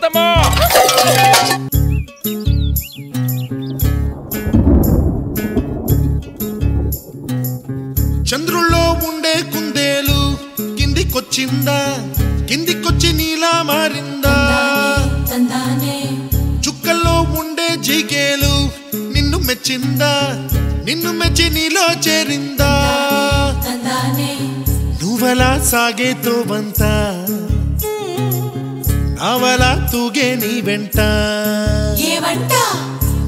అబద్ధమో. చంద్రుల్లో ఉండే కుందేలు కిందికొచ్చిందా, కిందికొచ్చి నీలా మారిందా? చుక్కల్లో ఉండే జిగేలు నిన్ను మెచ్చిందా, నిన్ను మెచ్చి నీలో చేరిందా? నువ్వలా సాగే తోవంత నావలా తూగే నీ వెంట,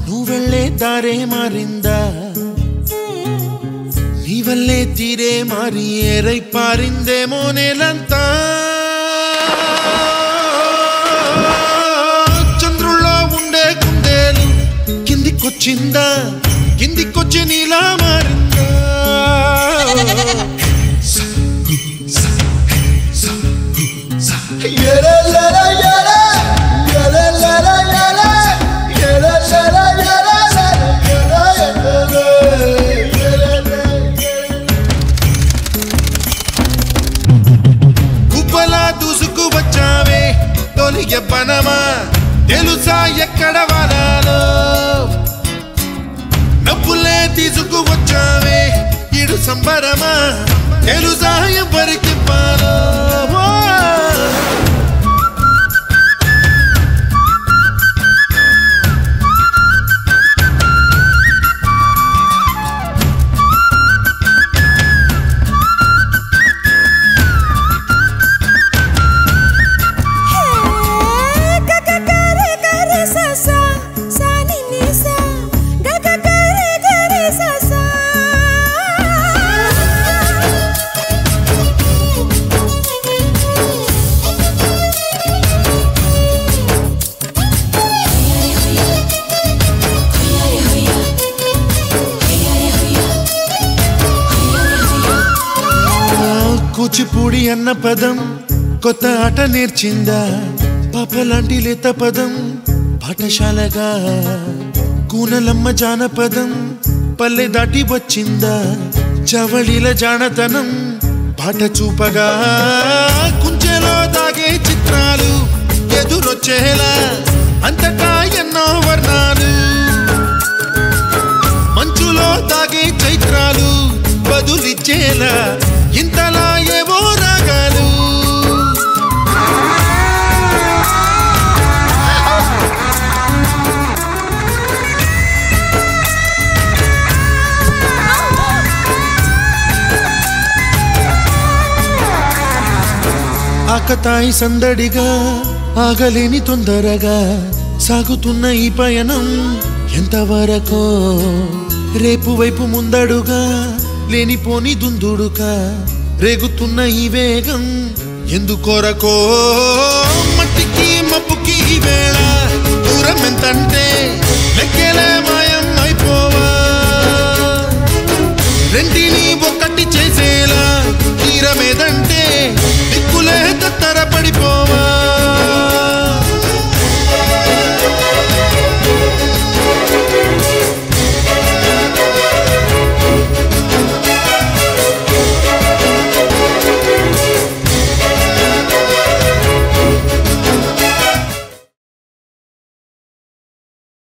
నువ్వెళ్ళే దారే మారిందా? నీ వల్లే తీరే మారి ఏరై పారిందేమో నేలంతా. చంద్రుల్లో ఉండే కుందేలు కిందికొచ్చిందా, కిందికొచ్చి నీలా మారిందా? గుబ్బలా దూసుకు వచ్చావే తొలి ఎవ్వనమా, తెలుసా ఎక్కడ వాడాలో? నవ్వులే తీసుకు వచ్చావే ఇడు సంబరమా, తెలుసా ఎవరికి పాలో? కూచిపూడి అన్న పదం కొత్త ఆట నేర్చిందా, పాపలాంటి లేత పదం పాఠశాలగా? కూనలమ్మ జానపదం పల్లె దాటి వచ్చిందా, చవళిల జానతనం పాట చూపగా? కుంచెలో దాగే చిత్రాలు ఎదురొచ్చేలా అంతటా ఎన్నో వర్ణాలు, మంచులో దాగే చైత్రాలు బదులిచ్చేలా ఇంతలా ఏవో రాగాలు. ఆకతాయి సందడిగా ఆగలేని తొందరగా సాగుతున్న ఈ పయనం ఎంతవరకో? రేపు వైపు ముందడుగా లేనిపోని దుందుడుగా రేగుతున్న ఈ వేగం ఎందుకొరకో? మట్టికి మబ్బుకి వేళ దూరం ఎంతంటే లెక్కేలే మాయం అయిపోవా? రెండిని ఒకటి చేసేలా తీరమేదంటే